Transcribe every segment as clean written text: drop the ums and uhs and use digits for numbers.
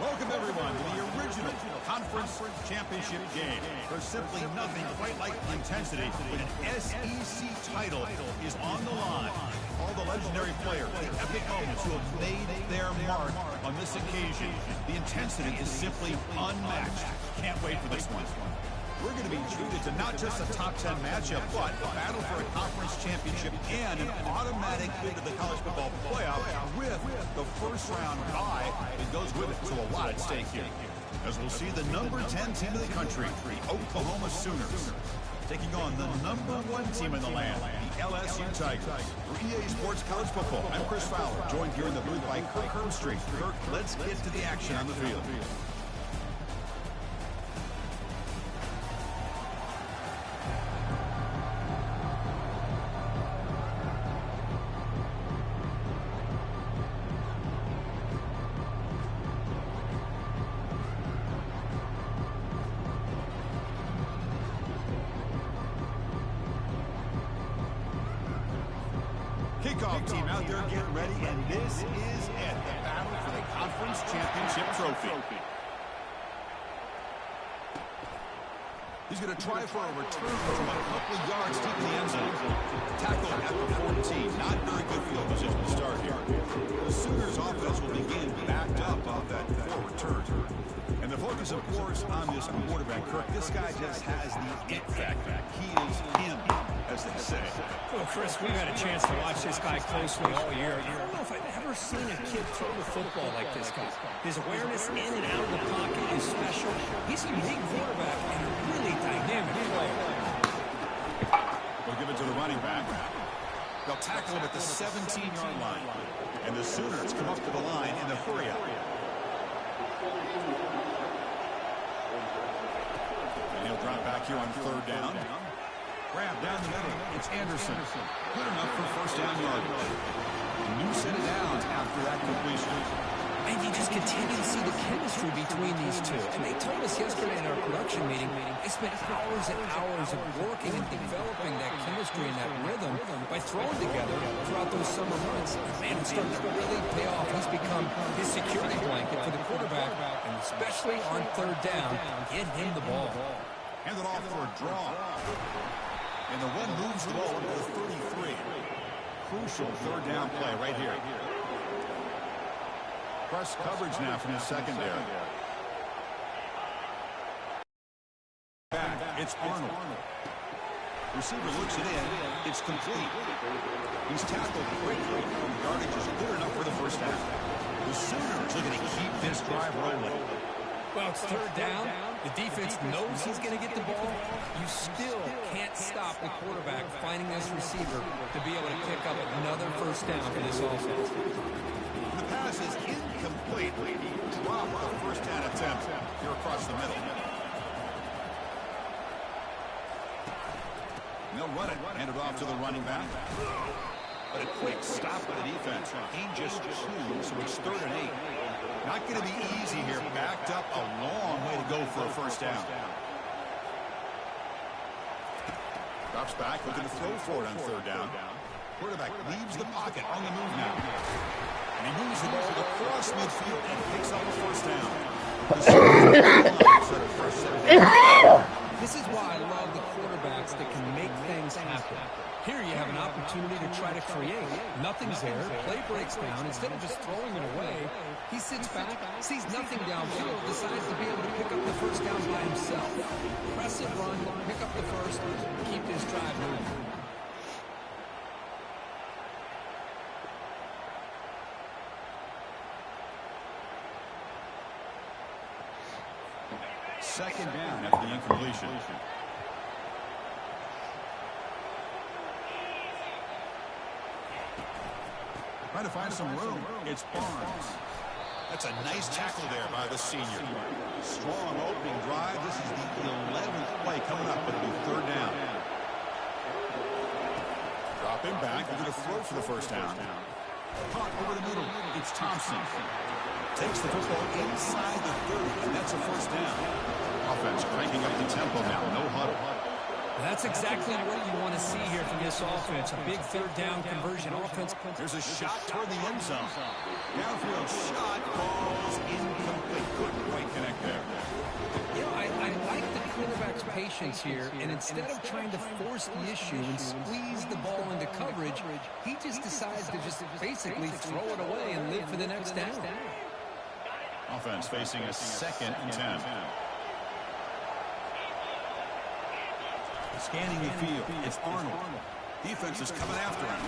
Welcome, everyone, to the original conference championship game. There's simply nothing quite like the intensity when an SEC title is on the line. All the legendary players, the epic moments who have made their mark on this occasion. The intensity is simply unmatched. Can't wait for this one. We're going to be treated to not just a top 10 matchup, but a battle for a conference championship and an automatic bid to the college football playoff with the first round bye that goes with it. So a lot at stake here. As we'll see the number 10 team in the country, the Oklahoma Sooners, taking on the number 1 team in the land, the LSU Tigers. For EA Sports College Football, I'm Chris Fowler, joined here in the booth by Kirk Herbstreit. Kirk, let's get to the action on the field. Kickoff team out there getting ready, and this is it, the battle for the conference championship trophy. He's going to try for a return from a couple of yards deep in the end zone. Tackle at the 14. Not very good field position to start here. The Sooners offense will begin backed up off that forward turn. And the focus, of course, on this quarterback, Kirk. This guy just has the it factor. He is him, as they say. Well, Chris, we've had a chance to watch this guy closely all year. I don't know if I've ever seen a kid throw the football like this guy. His awareness in and out of the pocket is special. He's a unique quarterback and a really dynamic player. We'll give it to the running back. They'll tackle him at the 17-yard line. And the Sooners come up to the line in the hurry-up. And he'll drop back here on third down. Grab down the middle. It's Anderson. Good enough for first down yardage. New set of downs after that completion. And you just continue to see the chemistry between these two. And they told us yesterday in our production meeting, they spent hours and hours of working and developing that chemistry and that rhythm by throwing together throughout those summer months. Man, it's starting to really pay off. He's become his security blanket for the quarterback, and especially on third down, get him the ball. Hand it off for a draw. And the one moves the ball into the 33. Crucial third down play right here. Press coverage now from the secondary. Back, it's Arnold. Receiver looks it in. It's complete. He's tackled quickly. The yardage is good enough for the first down. The Sooners looking to keep this drive rolling. Well, it's third down. The defense knows he's going to get the ball. You still can't stop the quarterback finding this receiver to be able to pick up another first down for this offense. The pass is incomplete. Drop the first down attempt here across the middle. And they'll run it. Hand it off to the running back. But a quick stop by the defense. Gain just 2, so it's 3rd and 8. Not going to be easy here. Backed up a long way to go for a first down. Drops back, looking to throw for it on third down. Quarterback leaves the pocket on the move now. And he moves the ball across midfield and picks up a first down. This is why I love the quarterbacks that can make things happen. Here you have an opportunity to try to create. Nothing's there. Play breaks down. Instead of just throwing it away, he sits back, sees nothing downfield, decides to be able to pick up the first down by himself. Press it, run, pick up the first, keep this drive moving. Second down after the incompletion. Trying to find some room. It's Barnes. That's a nice tackle there by the senior. Strong opening drive. This is the 11th play coming up. It'll be third down. Drop him back. They're going to throw for the first down. Caught over the middle. It's Thompson. Takes the football inside the 30, and that's a first down. Offense cranking up the tempo now. No huddle. That's exactly what you want to see here from this offense. A big third down conversion offense. There's a shot toward the end zone. Downfield shot falls incomplete. Couldn't quite connect there. You know, I like the quarterback's patience here, and instead of trying to force the issue and squeeze the ball into coverage, he just decides to just basically throw it away and live for the next down. Offense facing a 2nd and 10. Scanning the field, it's Arnold. Defense is coming after him.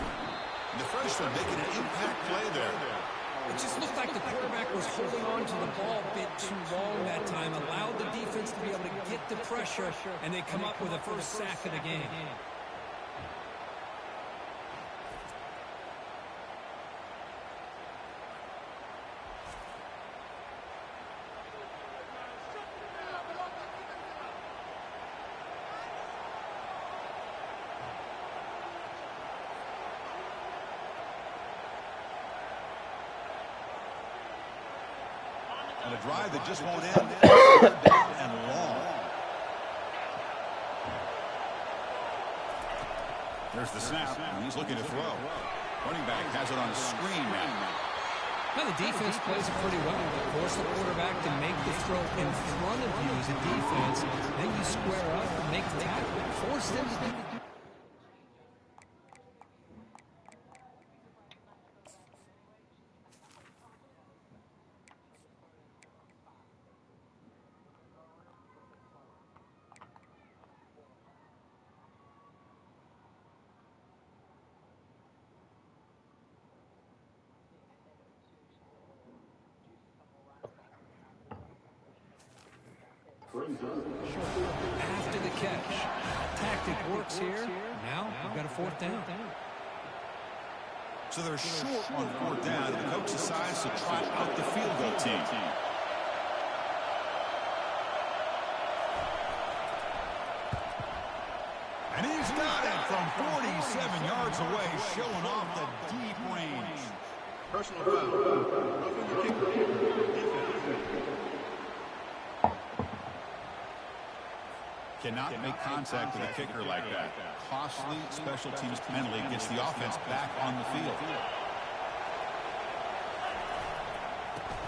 And the freshman making an impact play there. It just looked like the quarterback was holding on to the ball a bit too long that time, allowed the defense to be able to get the pressure, and they come up with a first sack of the game. And a drive that just won't end. Down and long. There's the snap, and he's looking to throw. Running back has it on a screen now. Well, the defense plays it pretty well. Force the quarterback to make the throw in front of you as a defense. Then you square up and make the tackle. Force them to do the after the catch. Tactic works here. Now we've got a 4th down. So they're short on 4th down, and the coach decides to try out the field goal team. And he's got it from 47 yards away, showing off the deep range. Personal foul. Cannot make contact with a kicker like that. Costly special teams penalty gets the offense back on the field.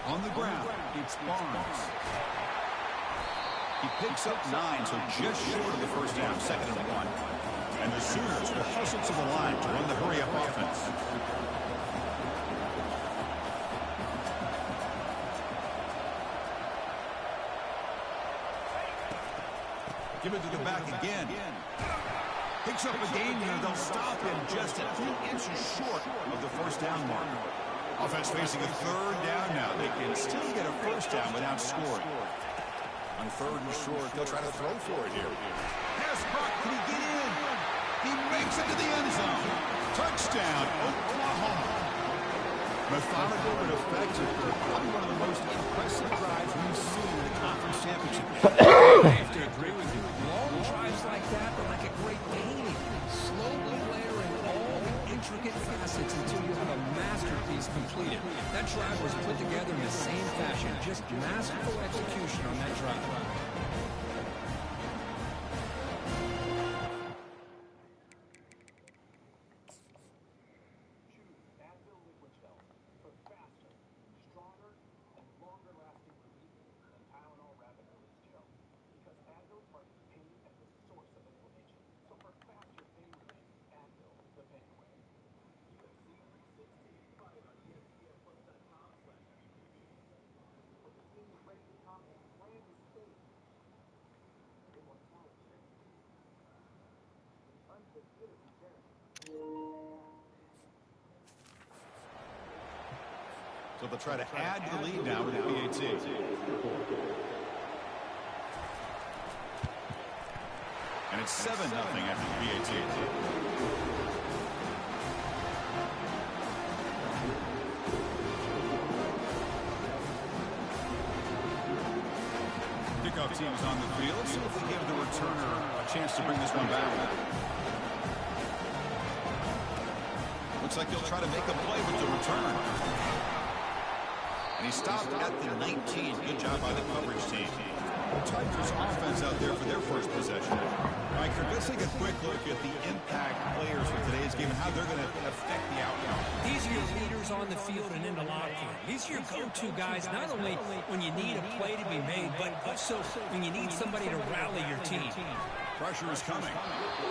On the ground, it's Barnes. He picks up 9, so just short of the first down, 2nd and 1. And the Sooners will hustle to the line to run the hurry-up offense. Give it to the back again. Picks up a gain here. They'll stop him just a few inches short of the first down mark. Offense facing a 3rd down now. They can still get a first down without scoring. On 3rd and short, they'll try to throw for it here. Pass Buck, can he get in? He makes it to the end zone. Touchdown, Oklahoma. Methodical and effective. Probably one of the most impressive drives we've seen in the conference championship. I have to agree with you. Long drives like that are like a great painting. Slowly layering all the intricate facets until you have a masterpiece completed. That drive was put together in the same fashion. Just masterful execution on that drive. So they'll try to add to the lead now with the PAT. And it's 7-0 after the PAT. Kickoff team is on the field. Let's see if they give the returner a chance to bring this one back. Looks like he'll try to make a play with the return. And he stopped at the 19. Good job by the coverage team. Tigers offense out there for their first possession. All right, Kirk, let's take a quick look at the impact players for today's game and how they're going to affect the outcome. These are your leaders on the field and in the locker room. These are your go-to guys, not only when you need a play to be made, but also when you need somebody to rally your team. Pressure is coming.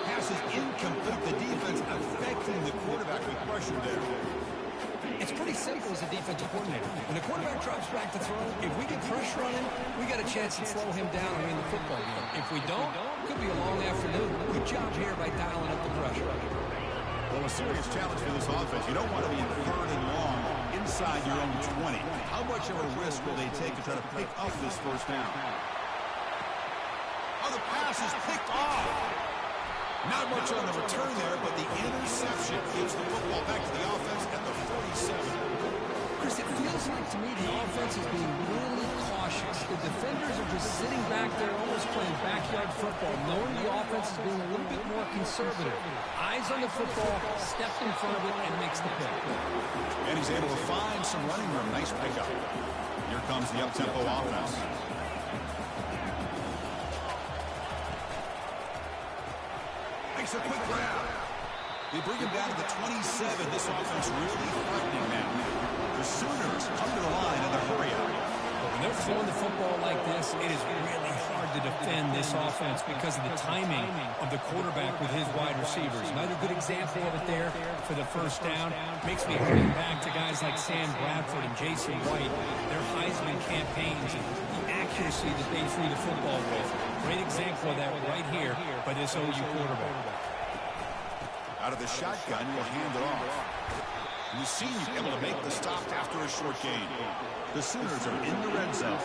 Pass is incomplete. The defense affecting the quarterback with pressure there. It's pretty simple as a defensive coordinator. When the quarterback drops back to throw, if we get pressure on him, we got a chance to slow him down and win the football game. If we don't, it could be a long afternoon. Good job here by dialing up the pressure. Well, a serious challenge for this offense. You don't want to be in 3rd and long inside your own 20. How much of a risk will they take to try to pick up this first down? Oh, the pass is picked off. Not much on the return there, but the interception gives the football back to the offense at the 47. Chris, it feels like to me the offense is being really cautious. The defenders are just sitting back there almost playing backyard football, knowing the offense is being a little bit more conservative. Eyes on the football, steps in front of it, and makes the pick. And he's able to find some running room. Nice pickup. Here comes the up-tempo offense. Makes a quick grab. They bring him down to the 27. This offense really threatening now. The Sooners come to the line in the hurry up. When they're throwing the football like this, it is really hard to defend this offense because of the timing of the quarterback with his wide receivers. Another good example of it there for the first down. Makes me think back to guys like Sam Bradford and Jason White, their Heisman campaigns, and the accuracy that they threw the football with. Great example of that right here by this OU quarterback. Out of the shotgun, will hand it off. You see he's able to make the stop after a short gain. The Sooners are in the red zone.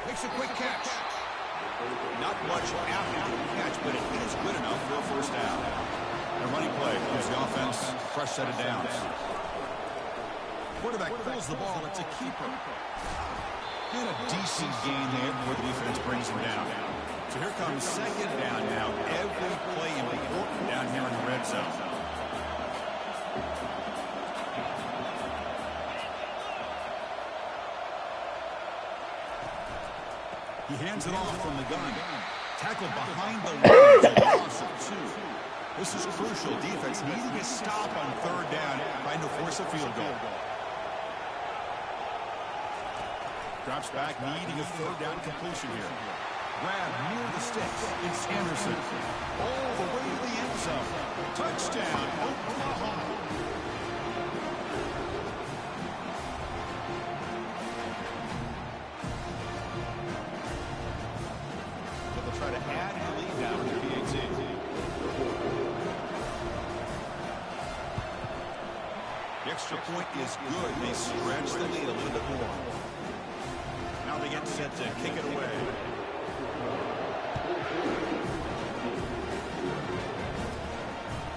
Makes a quick catch. Not much after the catch, but it is good enough for a first down. A running play gives the offense a fresh set of downs. Quarterback pulls the ball. It's a keeper. And a decent gain there before the defense brings him down. So here comes 2nd down now. Every play important down here in the red zone. He hands it off from the gun. Tackled behind the line. A loss of 2. This is crucial. Defense needing a stop on 3rd down, trying to force a field goal. Drops back, needing a 3rd down completion here. Grab near the sticks. It's Anderson. All the way to the end zone. Touchdown, Oklahoma. So they'll try to add the lead now to the PAT. The extra point is good. They stretch the lead a little bit more. Now they get set to kick it away.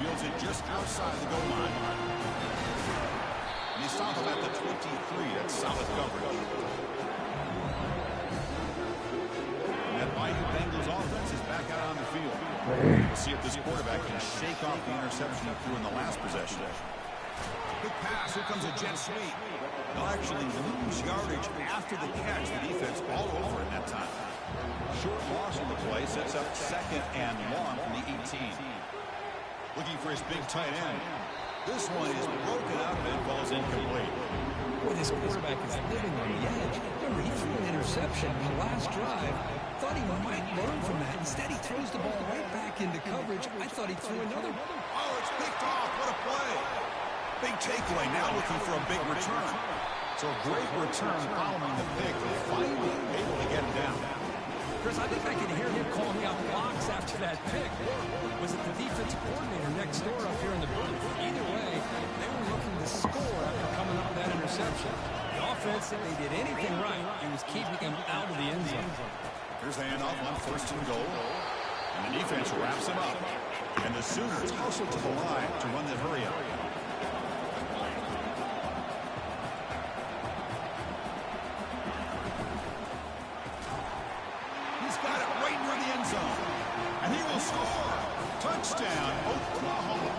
Fields it just outside the goal line. And he stops him at the 23. That's solid coverage. And that Bayou Bengals offense is back out on the field. We'll see if this quarterback can shake off the interception he threw in the last possession. Quick pass. Here comes a jet sweep. They'll actually lose yardage after the catch. The defense all over in that time. Short loss on the play sets up 2nd and long from the 18. Looking for his big tight end. This one is broken up and falls incomplete. Boy, this quarterback is living on the edge. Remember, he threw an interception in the last drive. Thought he might learn from that. Instead, he throws the ball right back into coverage. I thought he threw another. Oh, it's picked off. What a play. Big takeaway, now looking for a big return. So a great return following the pick. Finally able to get him down. Chris, I think I can hear him calling out blocks after that pick. Was it the defensive coordinator next door up here in the booth? Either way, they were looking to score after coming up with that interception. The offense, if they did anything right, it was keeping him out of the end zone. Here's the handoff on 1st and goal. And the defense wraps him up. And the Sooners hustle to the line to run the hurry up. Touchdown, Oklahoma.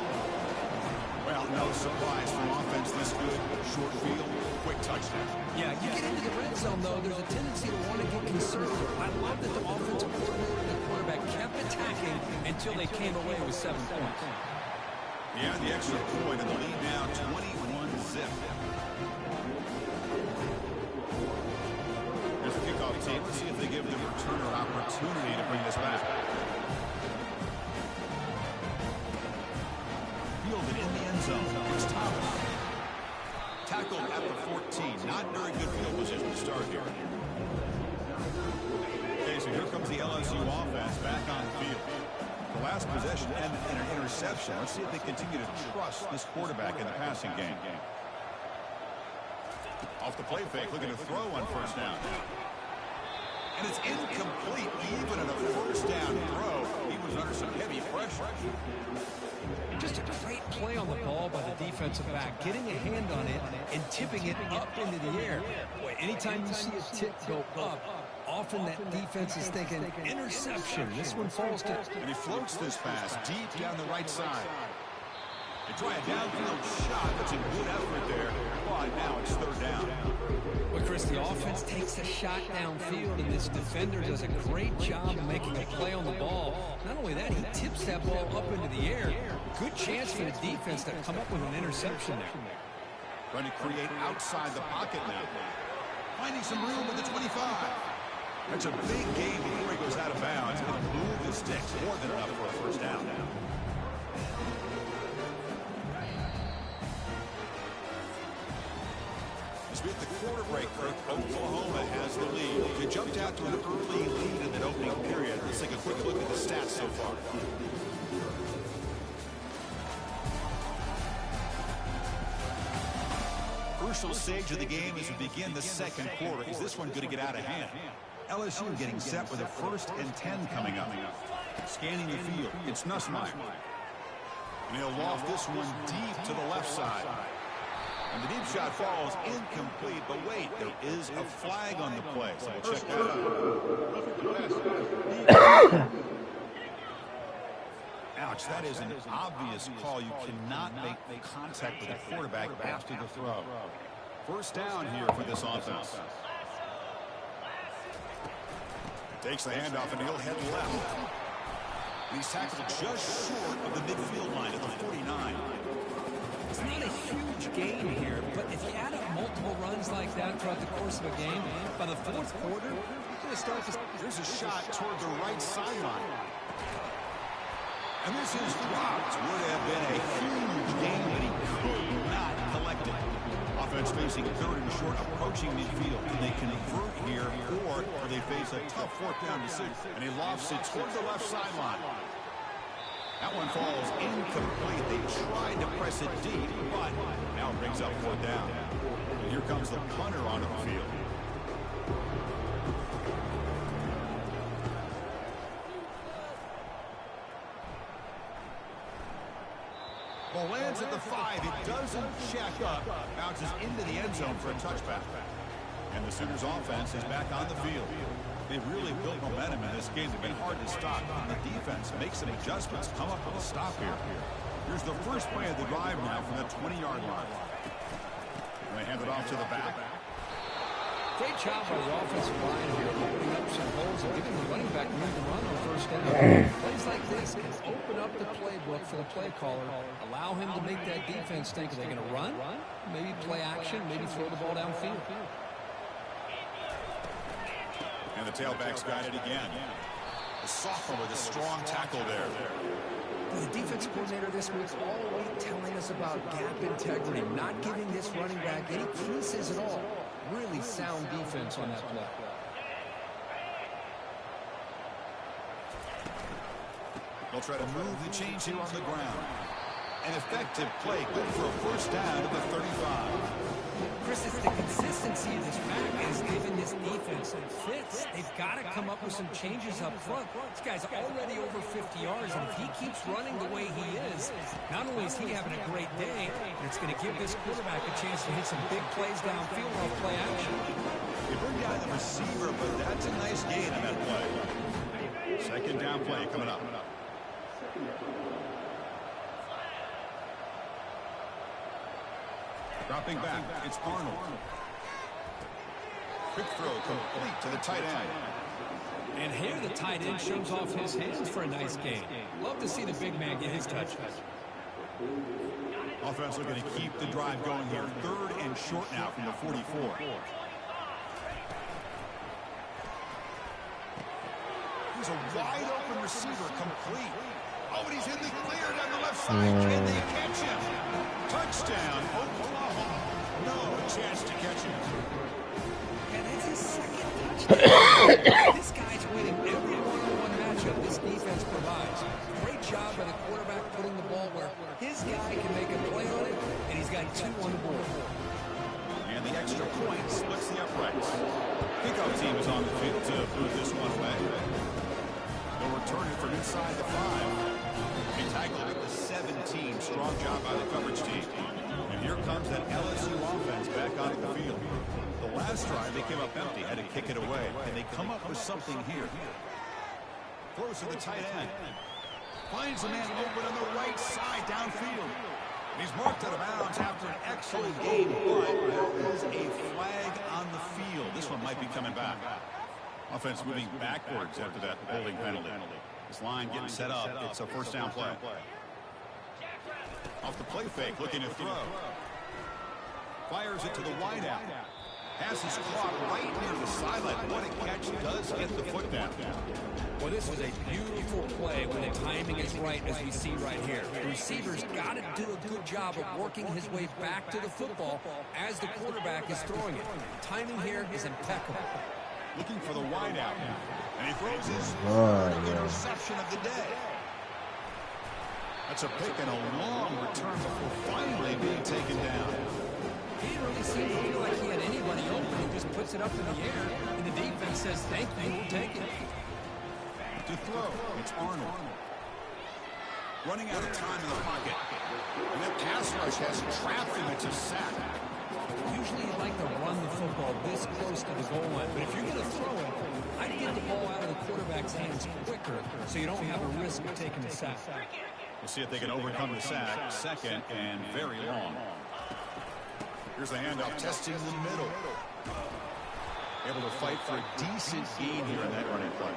Well, no surprise for offense this good. Short field, quick touchdown. Yeah, you get into the red zone, though, there's a tendency to want to get conservative. I love that the offensive coordinator and the quarterback kept attacking until they came away with 7 points. Yeah, the extra point, and the lead now 21-zip. There's a kickoff team. Let's see if they give the returner an opportunity to bring this back. Fielded in the end zone. It's Thomas. Tackled at the 14. Not very good field position to start here. Okay, so here comes the LSU offense back on the field. The last possession ended in an interception. Let's see if they continue to trust this quarterback in the passing game. Off the play fake, looking to throw on first down. And it's incomplete. Even in a first down throw, he was under some heavy pressure. Just a great play on the ball by the defensive back, getting a hand on it and tipping it up into the air. Boy, anytime you see a tip go up, often that defense is thinking interception. This one falls to... And he floats this pass deep down the right side. They try a downfield shot. That's a good effort there. But now it's third down. Well, Chris, the offense takes a shot downfield, and this defender does a great job of making a play on the ball. Not only that, he tips that ball up into the air. Good chance for the defense to come up with an interception there. Trying to create outside the pocket now. Finding some room with the 25. That's a big gain before he goes out of bounds. And move the sticks. More than enough for a first down now. With the quarter break, Oklahoma has the lead. They jumped out to an early lead in that opening period. Let's take a quick look at the stats so far. Crucial stage of the game as we begin the second quarter. Is this one going to get out of hand? LSU getting set with a 1st and 10 coming up. Scanning the field. It's Nussmeier. And he'll loft this one deep to the left side. And the deep shot falls incomplete, but wait, there is a flag on the play, so we'll check that out. Ouch, that is an obvious call. You cannot make contact with the quarterback after the throw. First down here for this offense. Takes the handoff, and he'll head left. He's tackled just short of the midfield line at the 49. It's not a huge gain here, but if you add up multiple runs like that throughout the course of a game, by the fourth quarter, you're going to start to... There's a shot toward the right sideline. And this is dropped. Would have been a huge gain, but he could not collect it. Offense facing 3rd and short, approaching midfield. Can they convert here, or they face a tough 4th down decision? And he lofts it toward the left sideline. That one falls incomplete. They tried to press it deep, but now it brings up 4th down. And here comes the punter onto the field. Ball lands at the 5. It doesn't check up. Bounces into the end zone for a touchback. And the Sooners offense is back on the field. They've really built momentum in this game. They've been hard to stop. And the defense makes some adjustments, come up with a stop here. Here's the first play of the drive now from the 20-yard line. And they hand it off to the back. Great job by the offensive line here, opening up some holes and giving the running back room to run on first down. Plays like this can open up the playbook for the play caller, allow him to make that defense think, are they going to run? Maybe play action, maybe throw the ball downfield. And the tailback's got it again. The sophomore with a strong tackle there. The defense coordinator this week all week telling us about gap integrity, not giving this running back any creases at all. Really sound defense on that play. They'll try to move the chains here on the ground. An effective play, good for a first down to the 35. Chris, it's the consistency of this back is giving this defense fits. They've got to come up with some changes up front. This guy's already over 50 yards, and if he keeps running the way he is, not only is he having a great day, but it's going to give this quarterback a chance to hit some big plays downfield off play action. They bring down the receiver, but that's a nice gain on that play. Second down play coming up. Dropping back, it's Arnold. Quick throw complete to the tight end. And here the tight end shows off his hands for a nice gain. Love to see the big man get his touch. Offense looking to keep the drive going here. 3rd and short now from the 44. He's a wide open receiver, complete. Oh, and he's in the clear down the left side. Can they catch him? Touchdown, Oklahoma. No chance to catch him. And it's his second touchdown. This guy's winning every one-on-one matchup this defense provides. Great job by the quarterback putting the ball where his guy can make a play on it, and he's got 2 on the board. And the extra point splits the uprights. Kickoff team is on the field to move this one away. They'll return it from inside the 5. They tackled at the 17. Strong job by the coverage team. And here comes that LSU offense back onto the field. The last drive, they came up empty, had to kick it away. And they come up with something here. Throws to the tight end. Finds a man open on the right side downfield. He's marked out of bounds after an excellent game, but there is a flag on the field. This one might be coming back. Offense moving backwards after that holding penalty. This line getting set up. It's a first down play. Off the play fake, looking to throw. Fires it to the wideout. Has his clock right near the sideline. What a catch. Does get the foot down. Well, this was a beautiful play when the timing is right, as we see right here. The receiver's got to do a good job of working his way back to the football as the quarterback is throwing it. Timing here is impeccable. Looking for the wideout. And he throws his interception of the day. That's a pick and a long return before finally being taken down. He didn't really seem to feel like he had anybody open. He just puts it up in the air, and the defense says, thank you, we'll take it. To throw, it's Arnold. Running out of time in the pocket. And that pass rush has trapped him. It's a sack. Usually you like to run the football this close to the goal line, but if you're going to throw it, I'd get the ball out of the quarterback's hands quicker so you don't have a risk of taking a sack. We'll see if they can overcome the sack. 2nd and very long. Here's the handoff, testing in the middle. Able to fight for a decent gain here in that running play.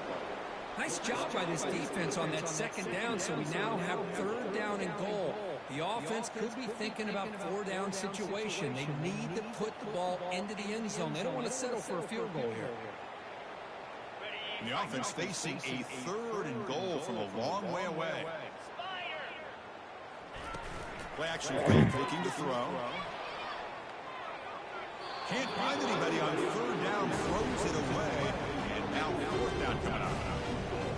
Nice job by this defense on that 2nd down, so we now have 3rd down and goal. The offense could be thinking about 4-down situation. They need to put the ball into the end zone. They don't want to settle for a field goal here. And the offense facing a 3rd and goal from a long way away. Play action fake, looking to throw. Can't find anybody on 3rd down, throws it away. And now 4th down coming up.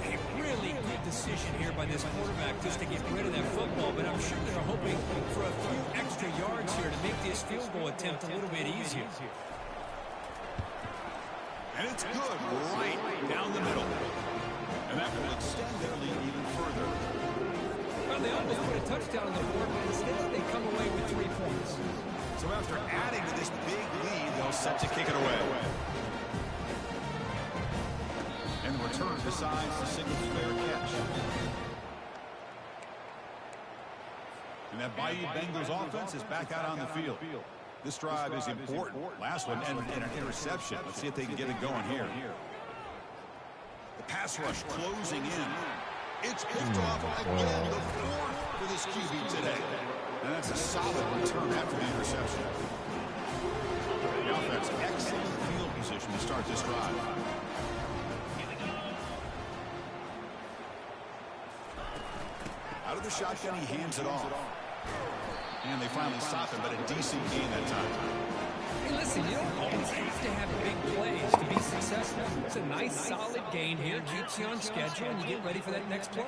A really good decision here by this quarterback just to get rid of that football, but I'm sure they're hoping for a few extra yards here to make this field goal attempt a little bit easier. And it's good right down the middle. And that will extend their lead even further. Well, they almost put a touchdown on the board, but instead they come away with 3 points. So after adding to this big lead, they'll set to kick it away. And the return decides the single fair catch. And that Bayou Bengals offense is back out on the field. This drive is important. Last one and an interception. Let's see if they can get it going here. The pass rush closing in. It's picked off again, the 4th for this QB today. And that's a solid return after the interception. The offense, excellent field position to start this drive. Out of the shotgun, he hands it off. And they finally stop him, but a decent gain that time. Hey, listen, you don't always have to have big plays to be successful. It's a nice, solid gain here. Keeps you on schedule, and you get ready for that next play.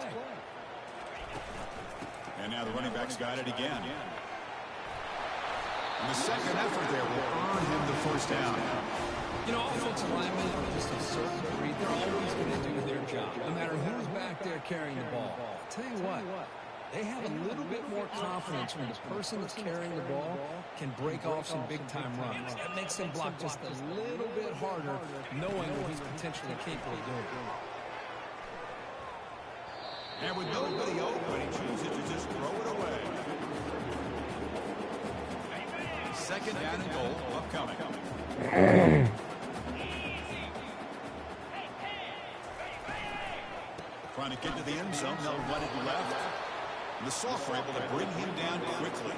And now the running back's got it again. And the second effort there will earn him the 1st down. You know, offensive linemen are just a certain breed. They're always going to do their job, no matter who's back there carrying the ball. I'll tell you what, they have a little bit more confidence when the person that's carrying the ball can break off some big-time runs. That makes them block just a little bit harder, knowing what he's potentially capable of doing. And with nobody open, he chooses to just throw it away. second down and goal upcoming. Trying to get to the end zone. They'll run it left. And the Sox are able to bring him down quickly.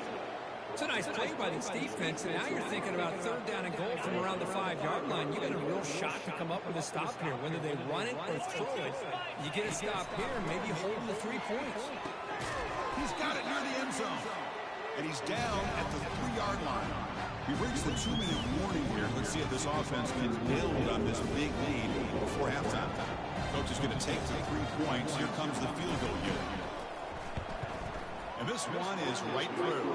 It's a nice play by this defense, and now you're thinking about third down and goal from around the 5-yard line. You got a real shot to come up with a stop here. Whether they run it or throw it, you get a stop here, maybe holding the 3 points. He's got it near the end zone. And he's down at the 3-yard line. We've reached the 2-minute warning here. Let's see if this offense can build on this big lead before halftime. Coach is going to take the 3 points. Here comes the field goal unit. And this one is right through.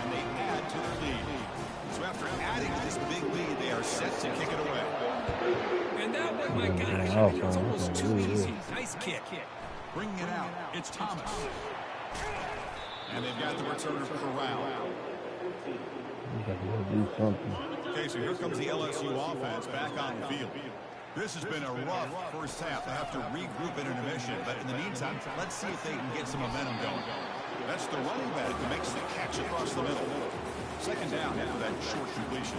And they add to their lead. So after adding to this big lead, they are set to kick it away. And that one, my gosh, it's almost too easy. Nice kick. Bringing it out, it's Thomas. And they've got the returner corralled. Do something. Okay, so here comes the LSU offense back on the field. This has been a rough first half. They have to regroup in intermission. But in the meantime, let's see if they can get some momentum going. That's the running back who makes the catch across the middle. Second down after that short completion.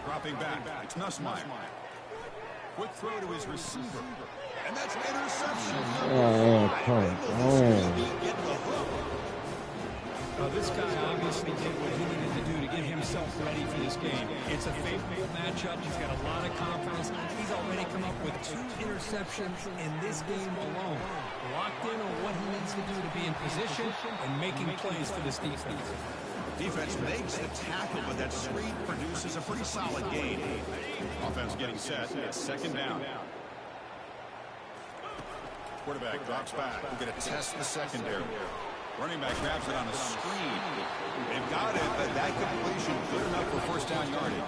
Dropping back, it's Nussmeier. Quick throw to his receiver. And that's an interception. Come on. This guy obviously did what he needed to do to get himself ready for this game. It's a favorable matchup. He's got a lot of confidence. He's already come up with 2 interceptions in this game alone. Locked in on what he needs to do to be in position and making plays for this defense. Defense makes the tackle, but that screen produces a pretty solid gain. Offense getting set. It's second down. Quarterback drops back. We're going to test the secondary. Running back grabs it on a screen. They've got it, but that completion good enough for first down yardage.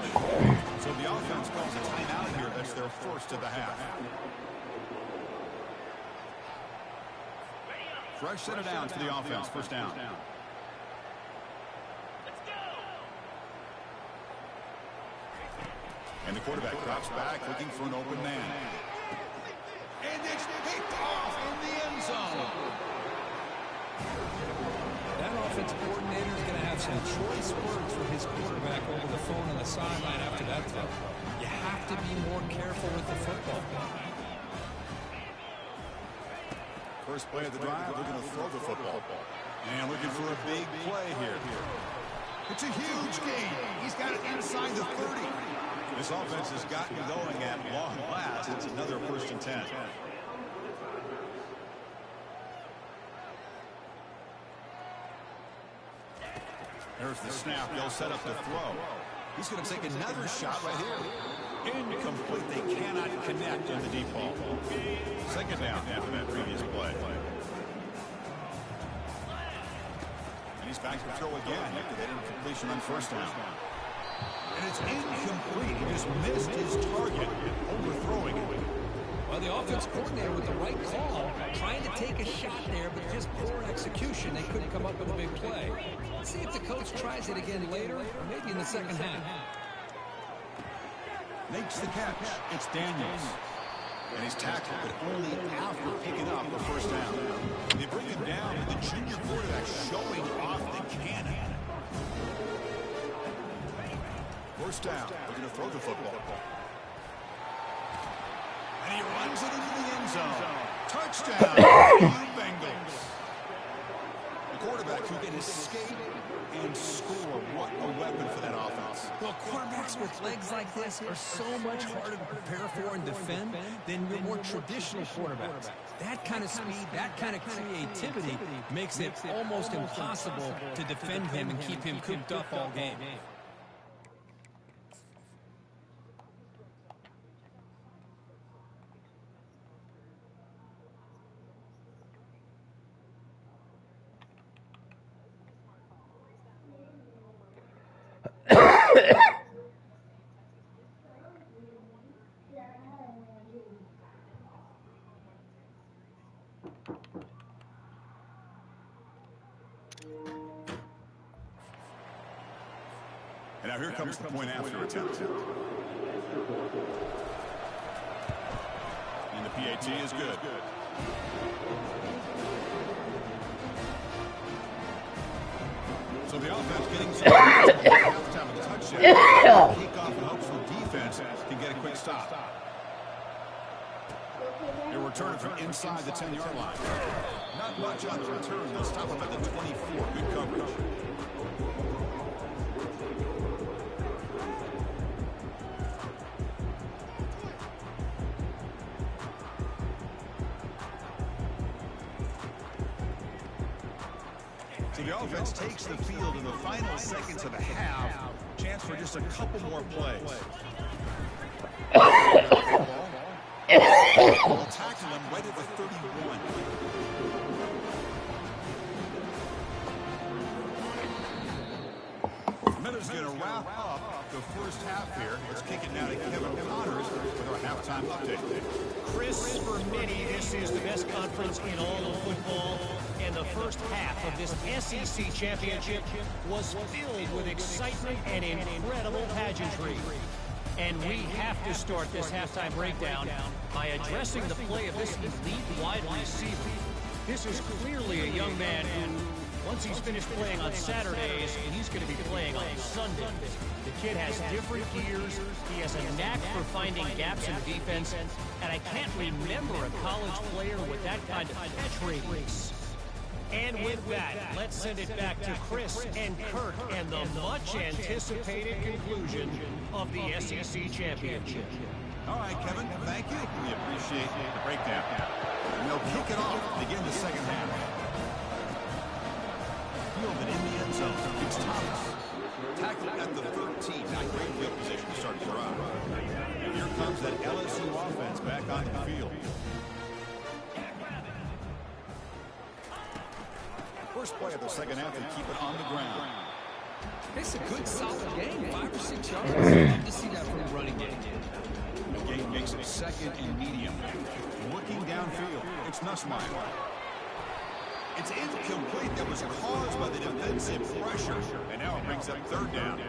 So the offense calls a timeout here. That's their first of the half. Fresh set of downs for the offense. First down. And the quarterback drops back looking for an open man. And it's picked off in the end zone. That offensive coordinator is going to have some choice words for his quarterback over the phone on the sideline after that throw. You have to be more careful with the football. First play of the drive, they're going to throw the football. And looking for a big play here. It's a huge gain. He's got it inside the 30. This offense has gotten going at long last. It's another 1st and 10. There's the snap. They'll set up the throw. He's going to take another shot right here. Incomplete. They cannot connect on the deep ball. Second down after that previous play. And he's back to throw again after that incompletion on first down. And it's incomplete. He just missed his target, overthrowing it. Well, the offense coordinator with the right call, trying to take a shot there, but just poor execution. They couldn't come up with a big play. Let's see if the coach tries it again later, or maybe in the second half. Makes the catch. It's Daniels. And he's tackled, but only after picking up the first down. They bring him down, and the junior quarterback showing off the cannon. First down. We're going to throw the football. And he runs it into the end zone. Touchdown, Bengals. The quarterback who can escape and score. What a weapon for that offense. Well, quarterbacks with legs like this are so much harder to prepare for and defend than your more traditional quarterbacks. That kind of speed, that kind of creativity makes it almost impossible to defend him and keep him cooped up all game. And now here comes the point after attempt. And the PAT is good. So the offense getting some halftime and touchdown. Kick off and hopes for defense can get a quick stop. They're returning from inside the 10-yard line. Not much on the return. They'll stop them at the 24. Good coverage. So the offense takes the field in the final seconds of the half. Chance for just a couple more plays. We'll tackle him right at the 31. Miller's going to wrap up the first half here. Let's kick it now to Kevin Connors with our halftime update. Chris, for many, this is the best conference in all of football. And the first half of this SEC championship was filled with excitement and incredible pageantry. And we have to start this halftime breakdown by addressing the play of this elite wide receiver. This is clearly a young man who, once he's finished playing on Saturdays, he's going to be playing on Sundays. The kid has different gears. He has a knack for finding gaps in the defense. And I can't remember a college player with that kind of catch radius. And with that, let's send it back to Chris and Kirk and the much-anticipated conclusion of the SEC Championship. All right, Kevin, thank you. We appreciate the breakdown. And they'll kick it off to begin the second half. Fielded in the end zone. It's Thomas. Tackled at the 13. Not great field position to start the drive. And here comes that LSU offense back onto the field. First play of the second half, they keep it on the ground. It's a good, solid game. 5 or 6 yards. Love to see that from the running game. The game makes it second and medium. Looking downfield, it's Nussmeier. It's incomplete. That was caused by the defensive pressure. And now it brings up third down.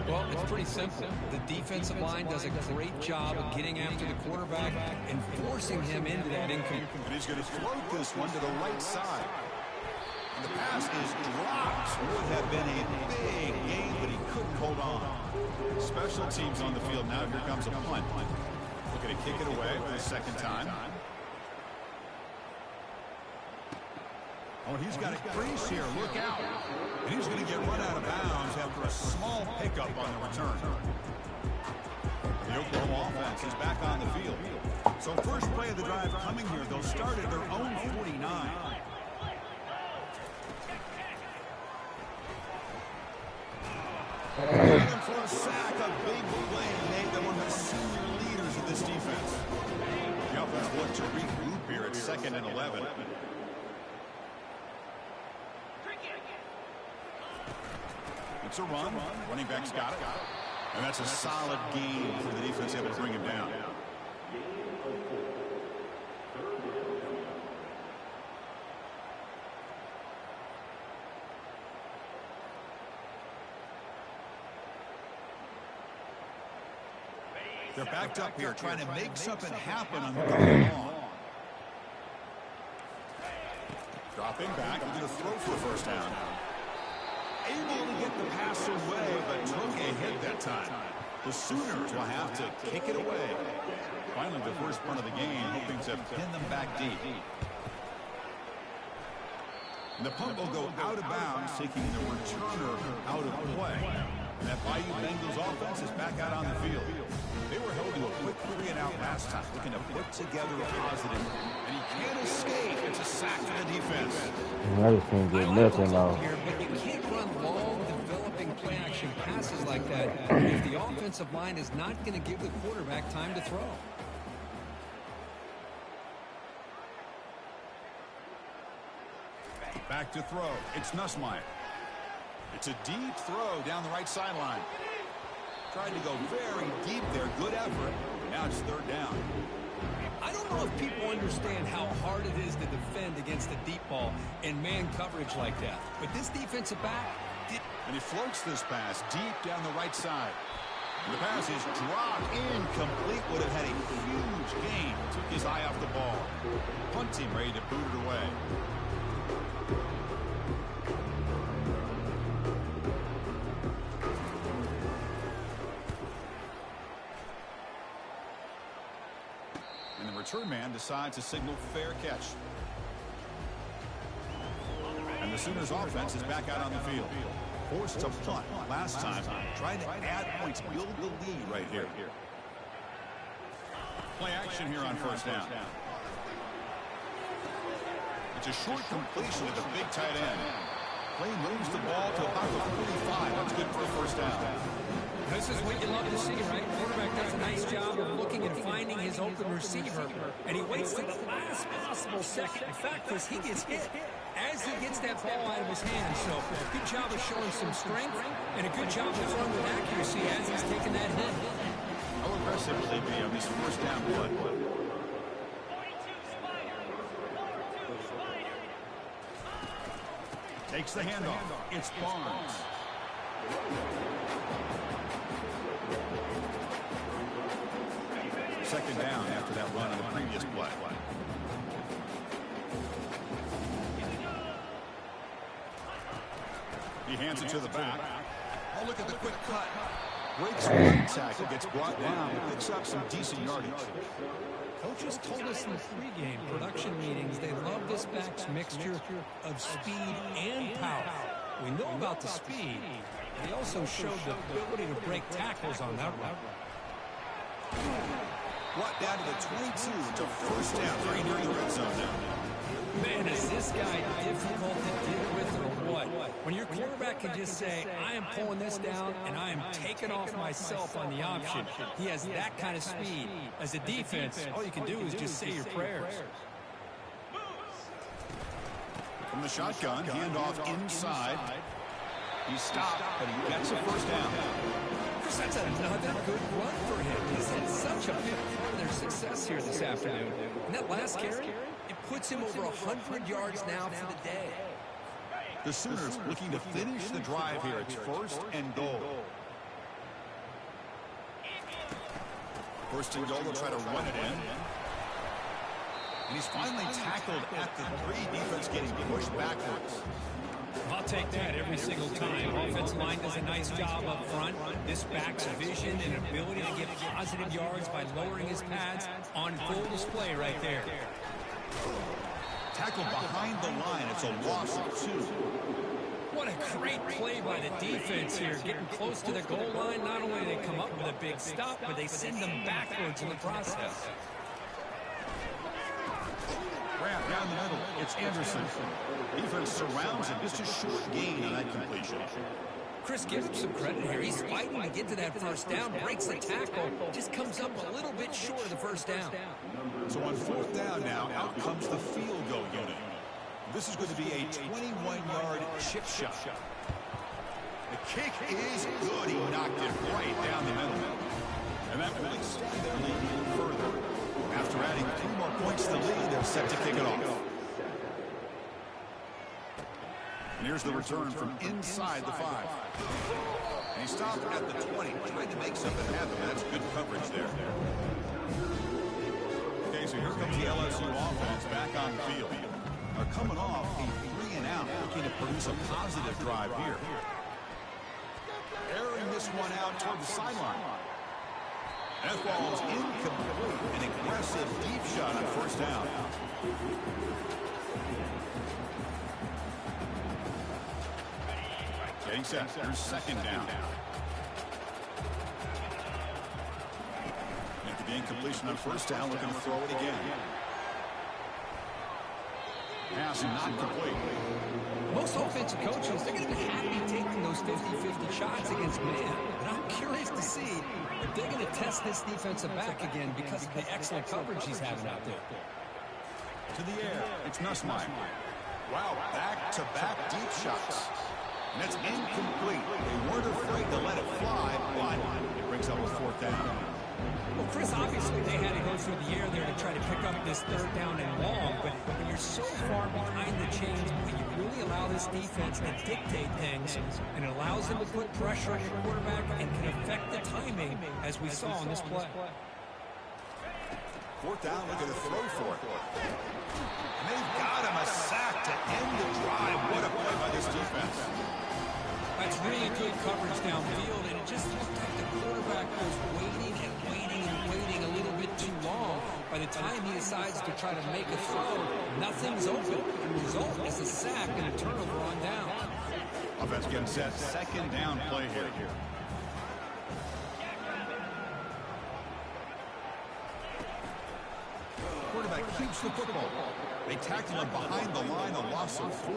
Well, it's pretty simple. The defensive line does a great job of getting after the quarterback and forcing him into that incomplete. And he's going to float this one to the right side. And the pass is dropped. Would have been a big game, but he couldn't hold on. Special teams on the field now. Here comes a punt. Looking to kick it away for the second time. Oh, he's got a crease here. Look out. And he's going to get run out of bounds after a small pickup on the return. The Oklahoma offense is back on the field. So first play of the drive coming here. They'll start at their own 49. Looking for a sack, a big play made them one of the senior leaders of this defense. The offense look to regroup here at 2nd and 11. It's a run. Running back's got it. And that's a solid gain for the defense able to bring him down. They're backed up here trying to make something happen on the long. Dropping back, looking to throw for the first down. Able to get the pass away, but took a hit that time. The Sooners will have to kick it away. Finally, the first punt of the game, hoping to pin them back deep. And the punt will go out of bounds, taking the returner out of play. And that Bayou Bengals offense is back out on the field. They were held to a quick 3-and-out last time, looking to put together a positive. And he can't escape. It's a sack for the defense. I just can't get nothing off. But you can't run long, developing play-action passes like that if the offensive line is not going to give the quarterback time to throw. Back to throw. It's Nussmeier. It's a deep throw down the right sideline. Tried to go very deep there. Good effort. Now it's third down. I don't know if people understand how hard it is to defend against a deep ball in man coverage like that. But this defensive back... And he floats this pass deep down the right side. And the pass is dropped incomplete. Would have had a huge gain. Took his eye off the ball. Punt team ready to boot it away. other man decides to signal fair catch. And the Sooners offense is back out on the field. Forced to punt last time, trying to add points, build the lead right here. Play action here on first down. It's a short completion to the big tight end. Play moves the ball to about the 45. That's good for a first down. This is what you love to see, right? The quarterback does a nice job of looking and finding his open receiver, and he waits to the last possible second. In fact, Chris, he gets hit as he gets that ball out of his hand. So good job of showing some strength, and a good job of throwing with accuracy as he's taking that hit. How aggressive will they be on this first down play? Takes the handoff. It's Barnes. Second down after that run on the previous play. He hands it to the back. Oh, look at the quick cut. Breaks one tackle, gets brought down, picks up some decent yardage. Coaches told us in the pregame production meetings they love this back's mixture of speed and power. We know about the speed. He also showed the ability to break tackles on that route. Brought down to the 22 to first down, very near the red zone now. Man, is this guy difficult to deal with or what? When your quarterback can just say, I am pulling this down and I am taking off myself on the option. He has that kind of speed. As a defense, all you can do is just say your prayers. From the shotgun, handoff inside. He stopped, but he gets a first down. Chris, that's another good run for him. He's had such a big part of their success here this afternoon. And that last carry, it puts him over 100 yards now for the day. The Sooners looking to finish the drive here. It's first and goal. First and goal, they'll try to run it in. And he's finally tackled at the 3. Defense getting pushed backwards. I'll take that every single time. Offensive line does a nice job up front. This back's vision and ability to get positive yards by lowering his pads on full display right there. Tackled behind the line. It's a loss of 2. What a great play by the defense here. Getting close to the goal line, not only do they come up with a big stop, but they send them backwards in the process. Wrap down the middle. It's Anderson. Defense surrounds him. Just a short gain on that completion. Chris, give him some credit here. He's fighting to get to that first down, breaks the tackle, just comes up a little bit short of the first down. So on fourth down now, out comes the field goal unit. This is going to be a 21-yard chip shot. The kick is good. He knocked it right down the middle. And that will extend their lead even further. After adding 3 more points to the lead, they're set to kick it off. And here's the return from inside the 5. And he stopped at the 20, trying to make something happen. That's good coverage there. Okay, so here comes the LSU offense back on the field. They're coming off a 3-and-out, looking to produce a positive drive here. Airing this one out toward the sideline. That ball's incomplete. An aggressive deep shot on first down. Getting set. Here's second down. After the incompletion on first down, looking to throw it again. Pass not complete. Most offensive coaches, they're going to be happy taking those 50-50 shots against man. But I'm curious to see if they're going to test this defensive back again because of the excellent coverage he's having out there. To the air. It's Nussmeier. Wow, back-to-back deep shots. And that's incomplete. They weren't afraid to let it fly, but it brings up a fourth down. Well, Chris, obviously they had to go through the air there to try to pick up this third down and long, but when you're so far behind the chains, you really allow this defense to dictate things, and it allows them to put pressure on your quarterback and can affect the timing, as we saw on this play. Fourth down, looking to throw for it. And they've got him a sack to end the drive. What a play by this defense. That's really good coverage downfield, and it just looked like the quarterback was waiting and waiting and waiting a little bit too long. By the time he decides to try to make a throw, nothing's open. The result is a sack and a turnover on down. Offense getting set. Second down play here. Quarterback keeps the football. They tackle him behind the line, a loss of 4.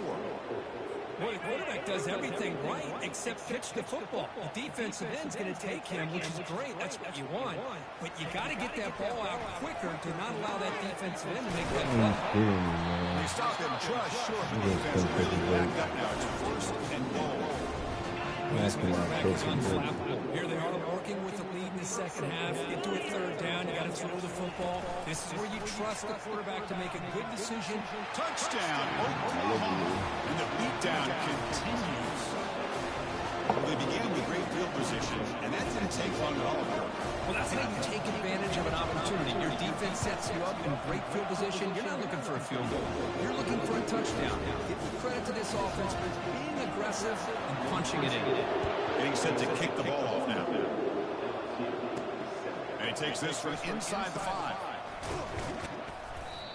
Well, the quarterback does everything right except pitch the football. The defensive end's going to take him, which is great. That's what you want. But you got to get that ball out quicker to not allow that defensive end to make that play. They stop him just short. The defense really backed up now. It's first and goal. Here they are working with the lead in the second half. Get to a third down. You got to throw the football. This is where you trust the quarterback to make a good decision. Touchdown, Oklahoma. And the beatdown continues. They began with great field position, and that didn't take long at all. Well, that's how you take advantage of an opportunity. Your defense sets you up in great field position. You're not looking for a field goal. You're looking for a touchdown. Give the credit to this offense for being aggressive and punching it in. Getting set to kick the ball off now. And he takes this from inside the 5.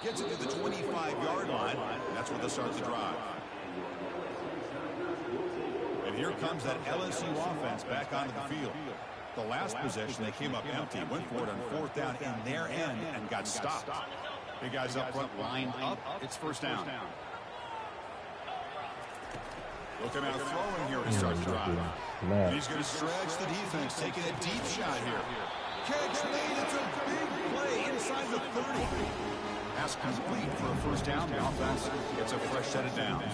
Gets it to the 25-yard line. That's where they'll start the drive. And here comes that LSU offense back onto the field. The last possession, they came up empty, went for it on 4th down in their end and got stopped. Big guys up front lined up. It's first down. Looking out throwing here to start the drive. And he's going to stretch the defense, taking a deep shot here. Catch made. It's a big play inside the 30. Pass complete for a first down. The offense gets a fresh set of downs.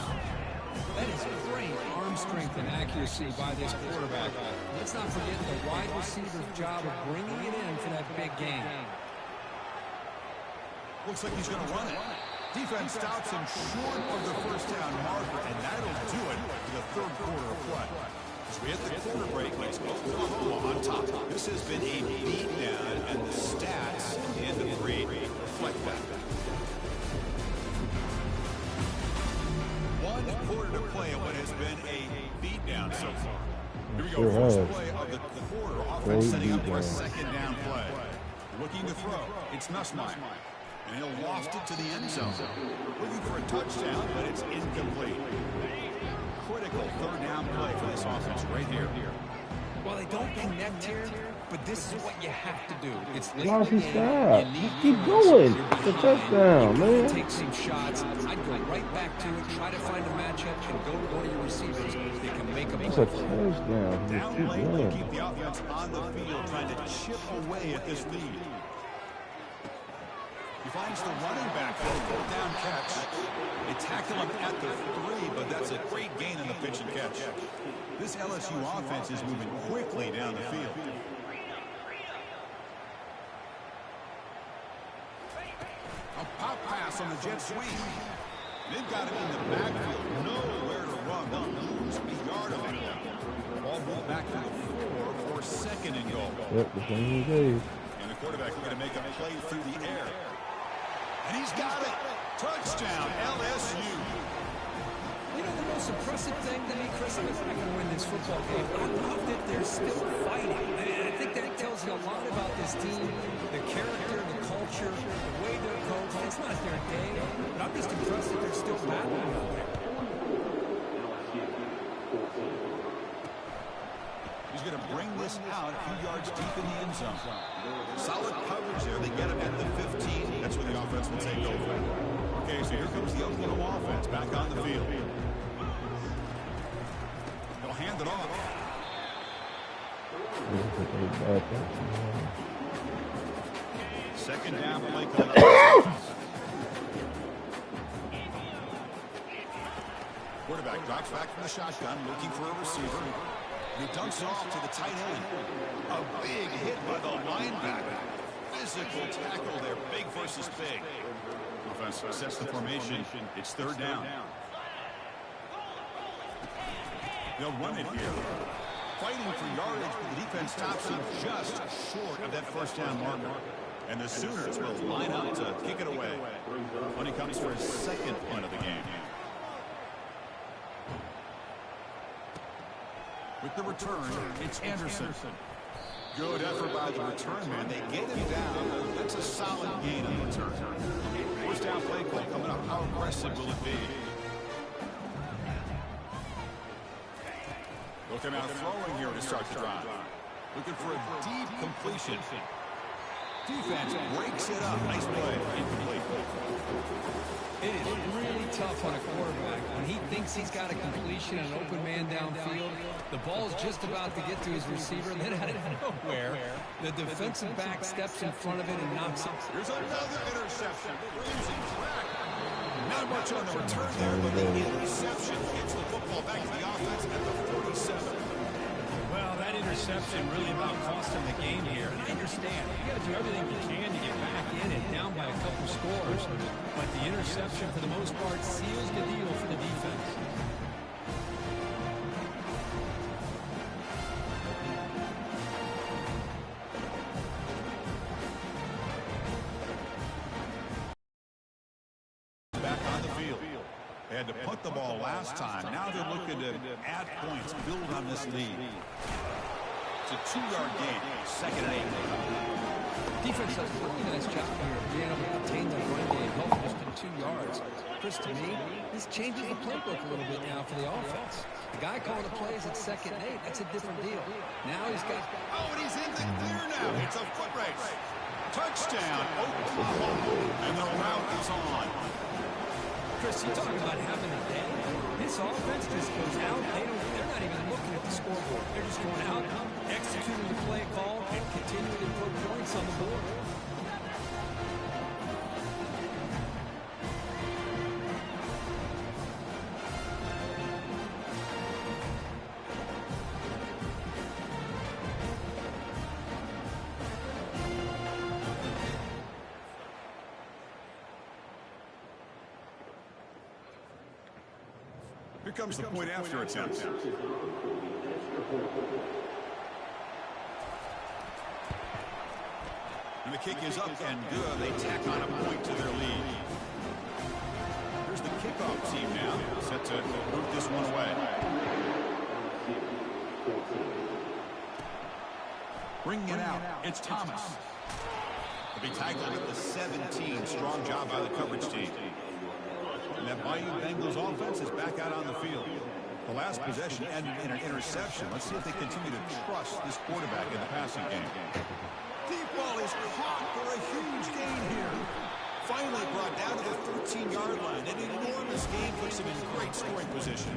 That is great arm strength and accuracy by this quarterback. Let's not forget the wide receiver's job of bringing it in for that big game. Looks like he's going to run it. Defense stops him short of the first down marker, and that'll do it for the third quarter of play. As we hit the quarter break, it's Oklahoma on top. This has been a beatdown, and the stats at the end of the grade reflect that. 1 quarter to play in what has been a beatdown so far. Here we go, first play of the quarter. Offense setting up for a second down play. Looking to throw. It's Nussmeier. And he'll loft it to the end zone. Looking for a touchdown, but it's incomplete. Critical third down play for this offense right here. Well, they don't connect here, but this is what you have to do. It's late Lost in the his game. stop. You need Just keep yards. going. You're It's a behind. touchdown, You gotta man. take some shots. I'd go right back to it, try to find a matchup, and go to one of your receivers that can make a It's play. a touchdown. Just Down keep late, they going. keep the offense on the field, trying to chip away at this lead. He finds the running back for a fourth down catch. They tackle him at the 3, but that's a great gain in the pitch and catch. This LSU offense is moving quickly down the field. A pop pass on the jet sweep. They've got him in the backfield. Nowhere to run. They'll lose a yard of it. Ball moved back to the 4 for second and goal. Yep, the same days. And the quarterback looking to make a play through the air. And he's got it. Touchdown, LSU. You know, the most impressive thing to me, Chris, I'm not going to win this football game. I love that they're still fighting. And I think that tells you a lot about this team, the character, the culture, the way they're coached. It's not their day, but I'm just impressed that they're still battling out there. He's going to bring this out a few yards deep in the end zone. Solid coverage there. They get him at the 15. That's where the offense will take over. Okay, so here comes the Oklahoma offense back on the field. They'll hand it off. Second down play coming. Quarterback drops back from the shotgun, looking for a receiver. He dumps off to the tight end. A big hit by the linebacker. Physical tackle there, big versus big. Offense sets the formation. It's third down. They'll run it here. Fighting for yardage, but the defense stops him just short of that first down marker. And the Sooners will line up to kick it away when he comes for his second punt of the game. With the return, it's Anderson. Good effort by the return man. They get him down. That's a solid gain on the return. First down play call coming up. How aggressive will it be? Looking out throwing here to start the drive. Looking for a deep completion. Defense breaks it up. Nice play. Incomplete. It is really tough on a quarterback when he thinks he's got a completion and an open man downfield. The ball's just about to get to his receiver, and then out of nowhere, the defensive back steps in front of it and knocks it. Here's another interception. Losing track. Not much on the return there, but the interception gets the football back to the offense at the 47. Well, that interception really about cost him the game here. And I understand. You got to do everything you can to get back in and down by a couple scores. But the interception, for the most part, seals the deal for the defense. Back on the field. They had to punt the ball last time. Now they're looking to add points, build on this lead. It's a 2-yard gain. 2nd and 8. Defense does a really nice job here of being able to contain the run game, help just in 2 yards. Chris, to me, this changes the playbook a little bit now for the offense. The guy calling the plays at 2nd and 8, that's a different deal. Now he's got... Oh, and he's in the clear now. It's a foot race. Touchdown, Oklahoma. And the route is on. Chris, you talking about having a day. This offense just goes out. They're not even looking at the scoreboard. They're just going out, executing the play call, and continuing to put points on the board. Here comes the point after attempt. And the kick is up and good. They tack on a point to their lead. Here's the kickoff team now, set to move this one away. Bringing it out, it's Thomas. He'll be tackled at the 17. Strong job by the coverage team. And that Bayou Bengals offense is back out on the field. The last possession ended in an interception. Let's see if they continue to trust this quarterback in the passing game. Deep ball is caught for a huge gain here. Finally brought down to the 13-yard line. An enormous gain puts him in great scoring position.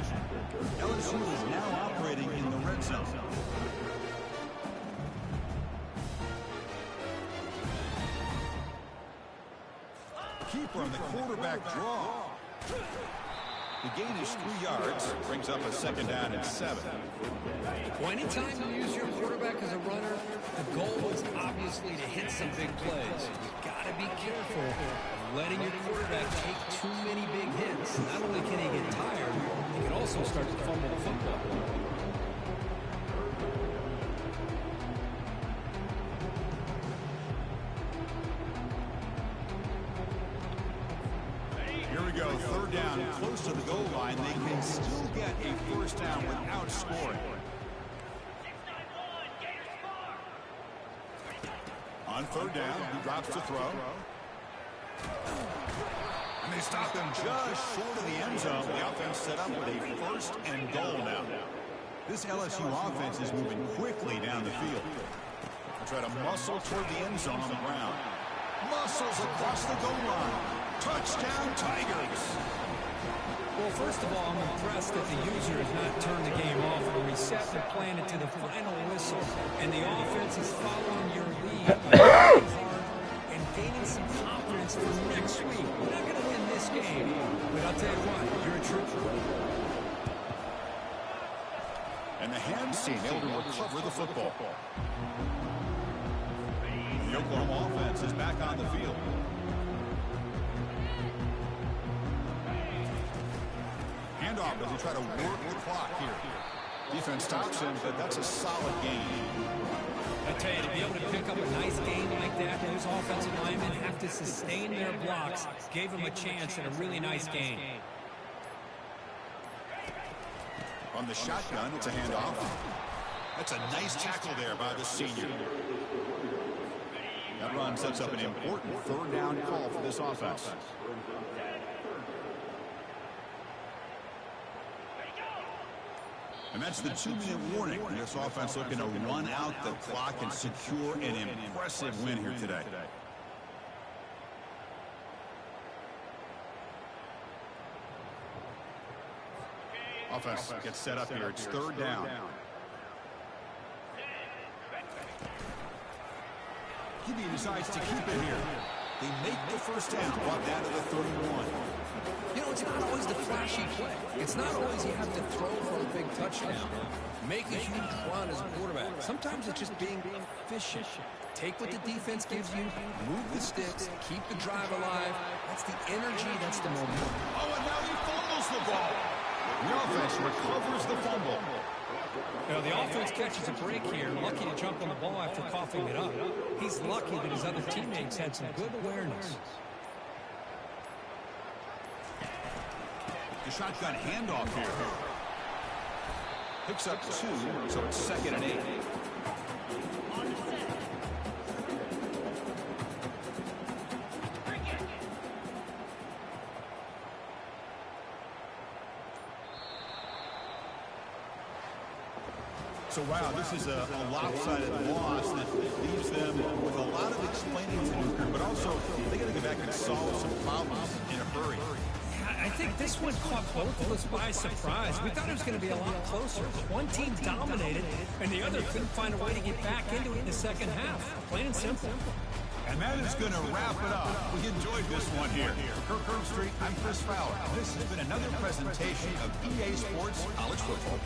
LSU is now operating in the red zone. Keeper on the quarterback draw. The gain is 3 yards. Brings up a 2nd down and 7. Well, anytime you use your quarterback as a runner, the goal is obviously to hit some big plays. You've got to be careful of letting your quarterback take too many big hits. Not only can he get tired, he can also start to fumble the football. Here we go, 3rd down, close to the goal line. They can still get a 1st down without scoring. On 3rd down, he drops to throw. And they stop him just short of the end zone. The offense set up with a 1st and goal now. This LSU offense is moving quickly down the field. They'll try to muscle toward the end zone on the ground. Muscles across the goal line. Touchdown, Tigers. Well, first of all, I'm impressed that the user has not turned the game off and reset their plan into the final whistle. And the offense is following your lead hard and gaining some confidence for next week. We're not going to win this game, but I'll tell you what, you're a trooper. And the Hams team able to recover the football. The Oklahoma offense is back on the field. Handoff as they try to work the clock here. Defense stops him, but that's a solid game. I tell you, to be able to pick up a nice game like that, those offensive linemen have to sustain their blocks. Gave them a chance at a really nice game. On the shotgun, it's a handoff. That's a nice tackle there by the senior. That run sets up an important third down call for this offense. And that's the 2-minute warning. This offense looking to run out the clock and secure an impressive win here today. Offense gets set up here. It's third down. QB decides to keep it here. They make the first down, brought down to the 31. You know, it's not always the flashy play. It's not always you have to throw for a big touchdown. Make a huge run as a quarterback. Sometimes it's just being efficient. Take what the defense gives you, move the sticks, keep the drive alive. That's the energy, that's the momentum. Oh, and now he fumbles the ball. The offense recovers the fumble. You know, the offense catches a break here, lucky to jump on the ball after coughing it up. He's lucky that his other teammates had some good awareness. The shotgun handoff here. Picks up 2, so it's 2nd and 8. So, wow, this is a lopsided loss that leaves them with a lot of explaining to do, but also they got to go back and solve some problems in a hurry. I think this one caught both of us by surprise. We thought it was going to be a lot closer. One team dominated, and the other couldn't find a way to get back into it in the second half. Plain and simple. And that is going to wrap it up. We enjoyed this one here. For Kirk Herbstreit, I'm Chris Fowler. This has been another presentation of EA Sports College Football.